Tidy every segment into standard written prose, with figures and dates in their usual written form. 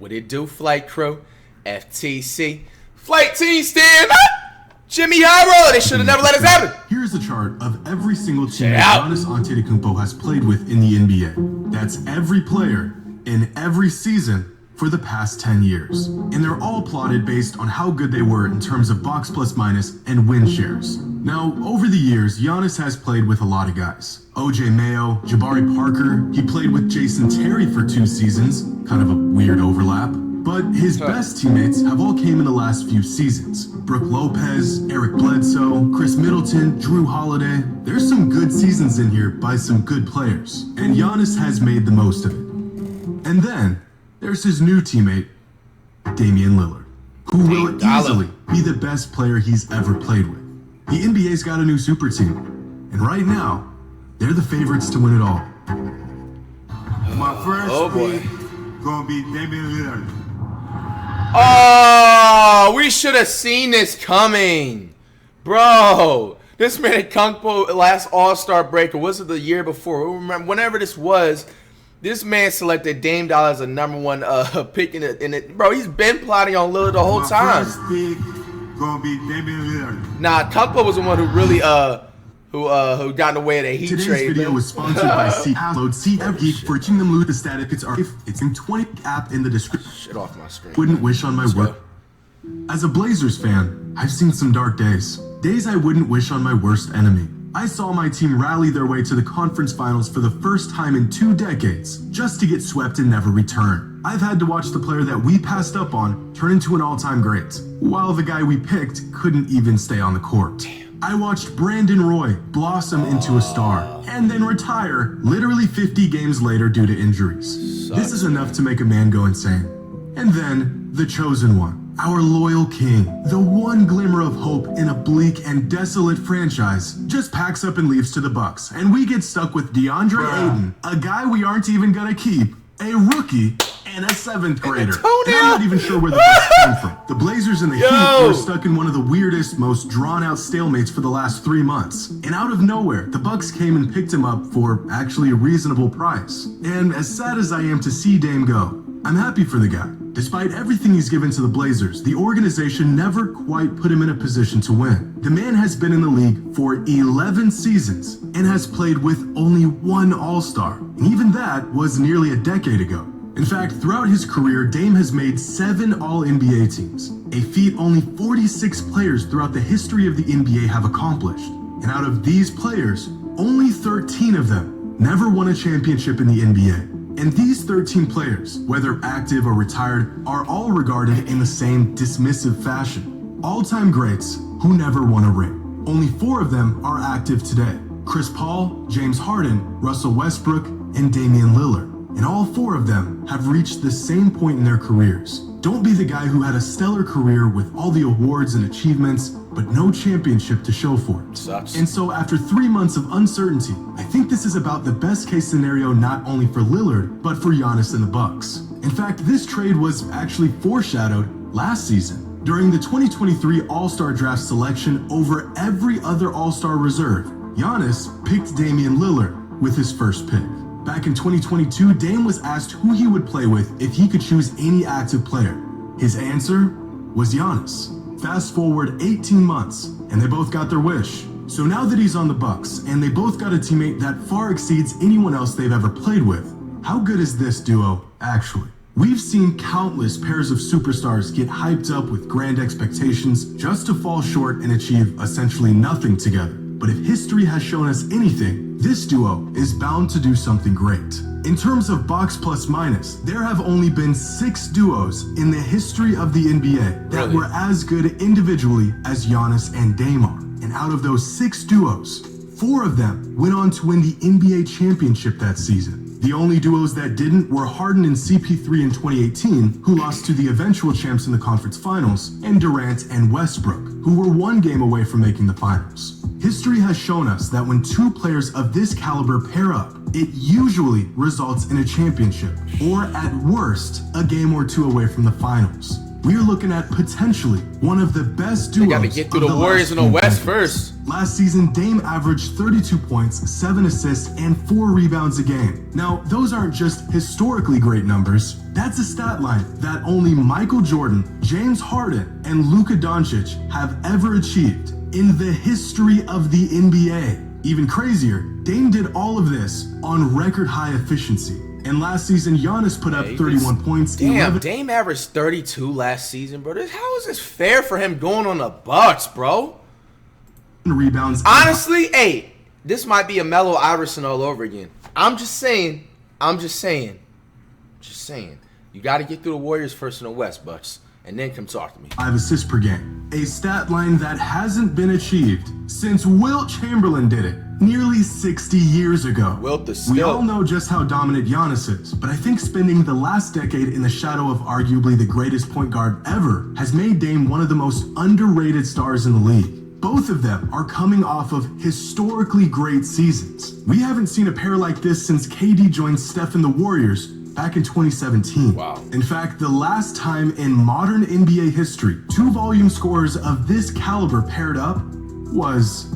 What it do, flight crew? FTC. Flight team stand up! Jimmy Haro, they should have never let us have it. Here's a chart of every single team that Giannis Antetokounmpo has played with in the NBA. That's every player in every season for the past 10 years. And they're all plotted based on how good they were in terms of box plus minus and win shares. Now, over the years, Giannis has played with a lot of guys. OJ Mayo, Jabari Parker, he played with Jason Terry for 2 seasons, kind of a weird overlap. But his best teammates have all came in the last few seasons. Brook Lopez, Eric Bledsoe, Chris Middleton, Drew Holiday. There's some good seasons in here by some good players, and Giannis has made the most of it. And then, there's his new teammate, Damian Lillard, who will easily be the best player he's ever played with. The NBA's got a new super team, and right now, they're the favorites to win it all. My first pick gonna be Damian Lillard. Oh, we should have seen this coming. Bro, this man at Kungpo last All-Star break, or was it the year before? Remember, whenever this was, this man selected Dame Dollar as a #1 pick in it. Bro, he's been plotting on Lillard the whole time. My first pick gonna be Damian Lillard. Nah, Kungpo was the one who really who got in the way of the Heat Today's trade. Today's video was sponsored by Download CF Geek for teaching them loot the statistics are if it's in 20 app in the description. Shit off my screen. Wouldn't wish on my work. As a Blazers fan, I've seen some dark days. Days I wouldn't wish on my worst enemy. I saw my team rally their way to the conference finals for the first time in 2 decades, just to get swept and never return. I've had to watch the player that we passed up on turn into an all-time great, while the guy we picked couldn't even stay on the court. I watched Brandon Roy blossom into a star, and then retire literally 50 games later due to injuries. This is enough to make a man go insane. And then, the chosen one. Our loyal king, the one glimmer of hope in a bleak and desolate franchise, just packs up and leaves to the Bucks, and we get stuck with DeAndre Ayton, a guy we aren't even gonna keep, a rookie, and a 7th grader. And I'm not even sure where the Bucks came from. The Blazers and the Heat were stuck in one of the weirdest, most drawn-out stalemates for the last 3 months. And out of nowhere, the Bucks came and picked him up for actually a reasonable price. And as sad as I am to see Dame go, I'm happy for the guy. Despite everything he's given to the Blazers, the organization never quite put him in a position to win. The man has been in the league for 11 seasons and has played with only 1 All-Star. And even that was nearly a decade ago. In fact, throughout his career, Dame has made 7 All-NBA teams, a feat only 46 players throughout the history of the NBA have accomplished. And out of these players, only 13 of them never won a championship in the NBA. And these 13 players, whether active or retired, are all regarded in the same dismissive fashion. All-time greats who never won a ring. Only 4 of them are active today. Chris Paul, James Harden, Russell Westbrook, and Damian Lillard. And all 4 of them have reached the same point in their careers. Don't be the guy who had a stellar career with all the awards and achievements, but no championship to show for it. Sucks. And so after 3 months of uncertainty, I think this is about the best case scenario not only for Lillard, but for Giannis and the Bucks. In fact, this trade was actually foreshadowed last season. During the 2023 All-Star Draft selection over every other All-Star reserve, Giannis picked Damian Lillard with his first pick. Back in 2022, Dame was asked who he would play with if he could choose any active player. His answer was Giannis. Fast forward 18 months, and they both got their wish. So now that he's on the Bucks, and they both got a teammate that far exceeds anyone else they've ever played with, how good is this duo, actually? We've seen countless pairs of superstars get hyped up with grand expectations just to fall short and achieve essentially nothing together. But if history has shown us anything, this duo is bound to do something great. In terms of box plus minus, there have only been 6 duos in the history of the NBA that were as good individually as Giannis and Dame are. And out of those 6 duos, 4 of them went on to win the NBA championship that season. The only duos that didn't were Harden and CP3 in 2018, who lost to the eventual champs in the conference finals, and Durant and Westbrook, who were 1 game away from making the finals. History has shown us that when 2 players of this caliber pair up, it usually results in a championship, or at worst, a game or 2 away from the finals. we are looking at potentially one of the best duos. They got to get through the Warriors in the West first. Last season, Dame averaged 32 points, 7 assists, and 4 rebounds a game. Now, those aren't just historically great numbers. That's a stat line that only Michael Jordan, James Harden, and Luka Doncic have ever achieved in the history of the NBA. Even crazier, Dame did all of this on record high efficiency. And last season, Giannis put up 31 points. Damn, Dame averaged 32 last season, bro. How is this fair for him going on the Bucks, bro? Rebounds. Honestly, hey, this might be a Melo Iverson all over again. I'm just saying. You got to get through the Warriors first in the West, Bucks, and then come talk to me. 5 assists per game. A stat line that hasn't been achieved since Wilt Chamberlain did it nearly 60 years ago. Wilt is We still... all know just how dominant Giannis is, but I think spending the last decade in the shadow of arguably the greatest point guard ever has made Dame one of the most underrated stars in the league. Both of them are coming off of historically great seasons. We haven't seen a pair like this since KD joined Steph and the Warriors back in 2017. Wow. In fact, the last time in modern NBA history 2 volume scorers of this caliber paired up was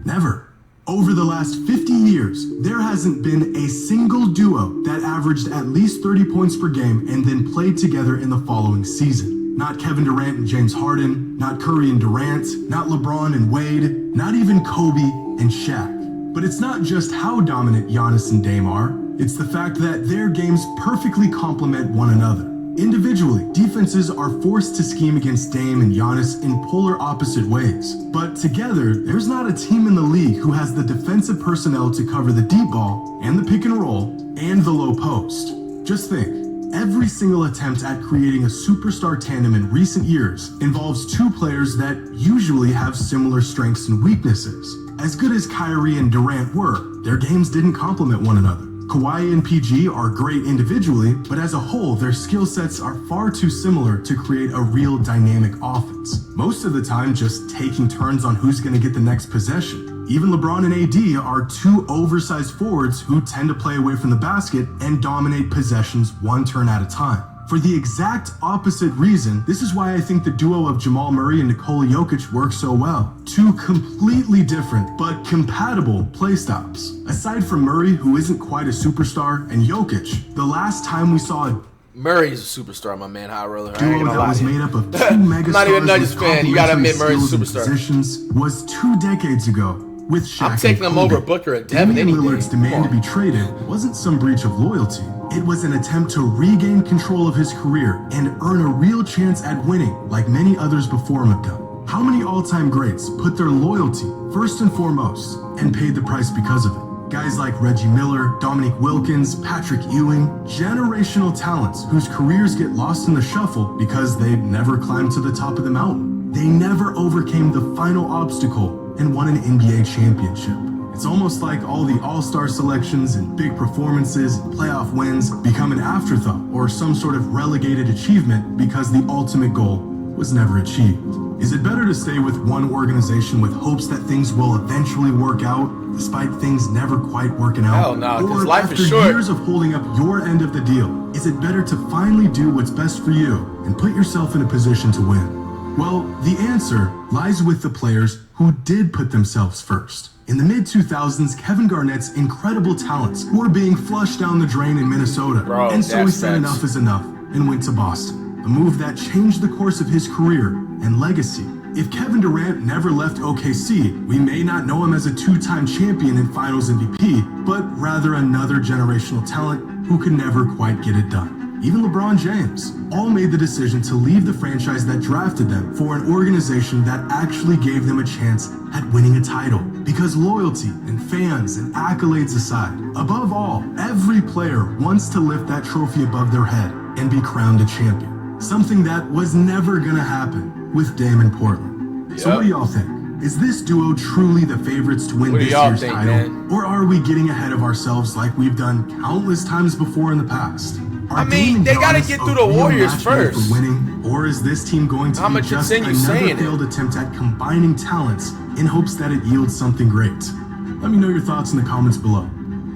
never. Over the last 50 years, there hasn't been a single duo that averaged at least 30 points per game and then played together in the following season. Not Kevin Durant and James Harden, not Curry and Durant, not LeBron and Wade, not even Kobe and Shaq. But it's not just how dominant Giannis and Dame are, it's the fact that their games perfectly complement one another. Individually, defenses are forced to scheme against Dame and Giannis in polar opposite ways. But together, there's not a team in the league who has the defensive personnel to cover the deep ball and the pick and roll and the low post. Just think, every single attempt at creating a superstar tandem in recent years involves 2 players that usually have similar strengths and weaknesses. As good as Kyrie and Durant were, their games didn't complement one another. Kawhi and PG are great individually, but as a whole, their skill sets are far too similar to create a real dynamic offense. Most of the time, just taking turns on who's going to get the next possession. Even LeBron and AD are 2 oversized forwards who tend to play away from the basket and dominate possessions 1 turn at a time. For the exact opposite reason, this is why I think the duo of Jamal Murray and Nikola Jokic works so well. 2 completely different but compatible playstyles. Aside from Murray, who isn't quite a superstar, and Jokic, the last time we saw a Murray's a superstar, my man. High roller. duo that was made up of 2 mega I'm not even a stars Nuggets with fan. You gotta admit complementary Murray's a skills and superstar. positions was 2 decades ago with Shaq I'm taking and him over Kobe. Booker and Devin Damian any day. Lillard's Come demand to on. be traded wasn't some breach of loyalty. It was an attempt to regain control of his career and earn a real chance at winning, like many others before him have done. How many all-time greats put their loyalty first and foremost and paid the price because of it? Guys like Reggie Miller, Dominique Wilkins, Patrick Ewing, generational talents whose careers get lost in the shuffle because they never climbed to the top of the mountain. They never overcame the final obstacle and won an NBA championship. It's almost like all the all-star selections and big performances and playoff wins become an afterthought or some sort of relegated achievement because the ultimate goal was never achieved. Is it better to stay with one organization with hopes that things will eventually work out despite things never quite working out? Hell no, 'cause Or life after is short. years of holding up your end of the deal, is it better to finally do what's best for you and put yourself in a position to win? Well, the answer lies with the players who did put themselves first. In the mid-2000s, Kevin Garnett's incredible talents were being flushed down the drain in Minnesota. Bro, and so he that's said facts. enough is enough and went to Boston. A move that changed the course of his career and legacy. If Kevin Durant never left OKC, we may not know him as a 2-time champion and finals MVP, but rather another generational talent who could never quite get it done. Even LeBron James, all made the decision to leave the franchise that drafted them for an organization that actually gave them a chance at winning a title. Because loyalty and fans and accolades aside, above all, every player wants to lift that trophy above their head and be crowned a champion. Something that was never gonna happen with Dame in Portland. So Yep. what do y'all think? Is this duo truly the favorites to win What do this y'all year's think, title? man? Or are we getting ahead of ourselves like we've done countless times before in the past? Are I mean, Dame and they gotta Giannis get a through the real Warriors match made first. for winning, or is this team going to I'ma be just continue another saying it. failed attempt at combining talents in hopes that it yields something great? Let me know your thoughts in the comments below.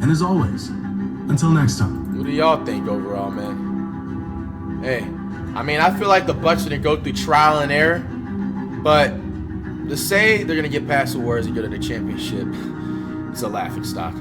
And as always, until next time. What do y'all think overall, man? Hey, I mean, I feel like the Bucks are going to go through trial and error, but to say they're going to get past the Warriors and go to the championship is a laughing stock.